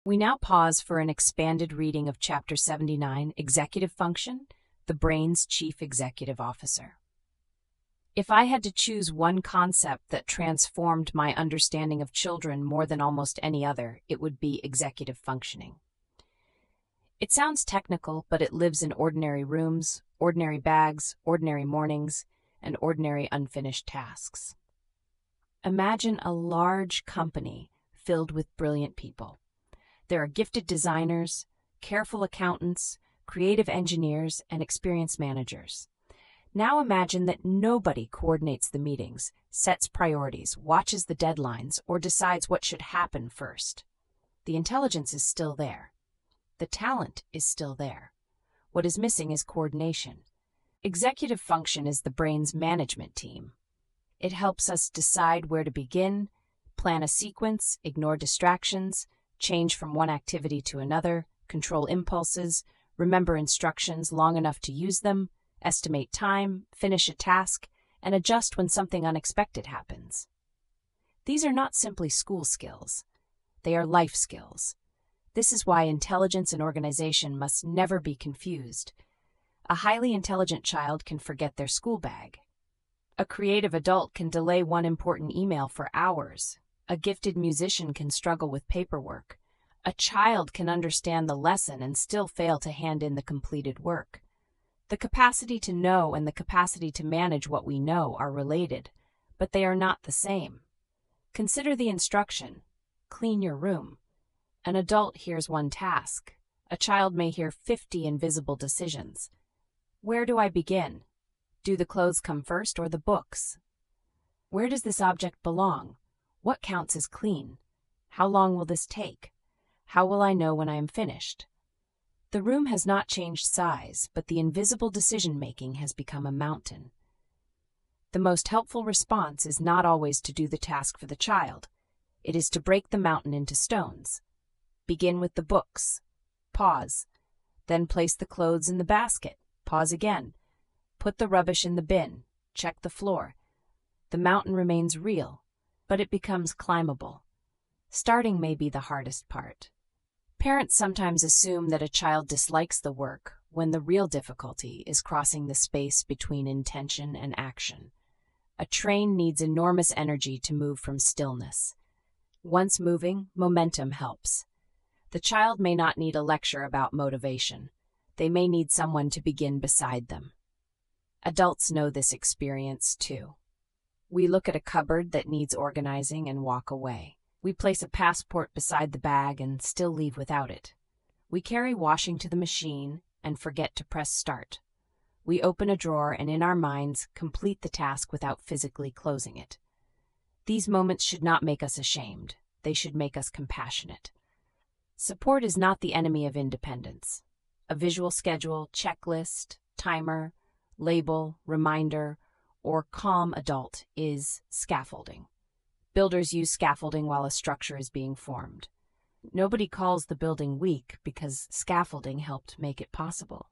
We now pause for an expanded reading of Chapter 79, Executive Function, the Brain's Chief Executive Officer. If I had to choose one concept that transformed my understanding of children more than almost any other, it would be executive functioning. It sounds technical, but it lives in ordinary rooms, ordinary bags, ordinary mornings, and ordinary unfinished tasks. Imagine a large company filled with brilliant people. There are gifted designers, careful accountants, creative engineers, and experienced managers. Now imagine that nobody coordinates the meetings, sets priorities, watches the deadlines, or decides what should happen first. The intelligence is still there. The talent is still there. What is missing is coordination. Executive function is the brain's management team. It helps us decide where to begin, plan a sequence, ignore distractions, change from one activity to another, control impulses, remember instructions long enough to use them, estimate time, finish a task, and adjust when something unexpected happens. These are not simply school skills. They are life skills. This is why intelligence and organization must never be confused. A highly intelligent child can forget their school bag. A creative adult can delay one important email for hours. A gifted musician can struggle with paperwork. A child can understand the lesson and still fail to hand in the completed work. The capacity to know and the capacity to manage what we know are related, but they are not the same. Consider the instruction: clean your room. An adult hears one task. A child may hear 50 invisible decisions. Where do I begin? Do the clothes come first or the books? Where does this object belong? What counts as clean? How long will this take? How will I know when I am finished? The room has not changed size, but the invisible decision-making has become a mountain. The most helpful response is not always to do the task for the child. It is to break the mountain into stones. Begin with the books. Pause. Then place the clothes in the basket. Pause again. Put the rubbish in the bin. Check the floor. The mountain remains real, but it becomes climbable. Starting may be the hardest part. Parents sometimes assume that a child dislikes the work when the real difficulty is crossing the space between intention and action. A train needs enormous energy to move from stillness. Once moving, momentum helps. The child may not need a lecture about motivation. They may need someone to begin beside them. Adults know this experience too. We look at a cupboard that needs organizing and walk away. We place a passport beside the bag and still leave without it. We carry washing to the machine and forget to press start. We open a drawer and in our minds complete the task without physically closing it. These moments should not make us ashamed. They should make us compassionate. Support is not the enemy of independence. A visual schedule, checklist, timer, label, reminder, or calm adult is scaffolding. Builders use scaffolding while a structure is being formed. Nobody calls the building weak because scaffolding helped make it possible.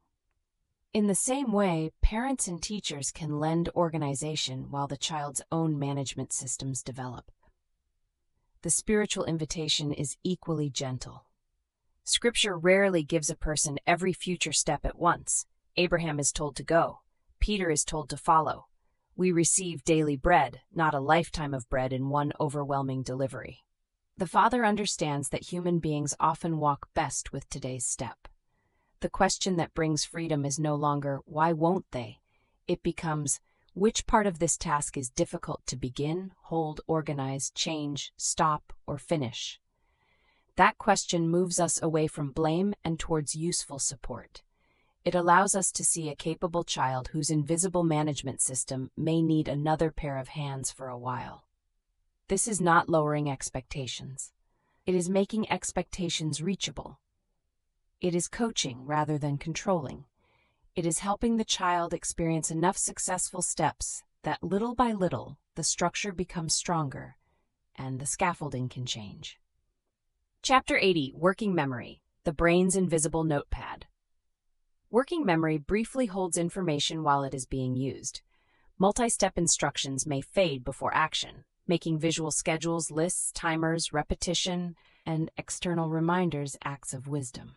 In the same way, parents and teachers can lend organization while the child's own management systems develop. The spiritual invitation is equally gentle. Scripture rarely gives a person every future step at once. Abraham is told to go. Peter is told to follow. We receive daily bread, not a lifetime of bread in one overwhelming delivery. The Father understands that human beings often walk best with today's step. The question that brings freedom is no longer, why won't they? It becomes, which part of this task is difficult to begin, hold, organize, change, stop, or finish? That question moves us away from blame and towards useful support. It allows us to see a capable child whose invisible management system may need another pair of hands for a while. This is not lowering expectations. It is making expectations reachable. It is coaching rather than controlling. It is helping the child experience enough successful steps that little by little the structure becomes stronger and the scaffolding can change. Chapter 80, Working Memory, the Brain's Invisible Notepad. Working memory briefly holds information while it is being used. Multi-step instructions may fade before action, making visual schedules, lists, timers, repetition, and external reminders acts of wisdom.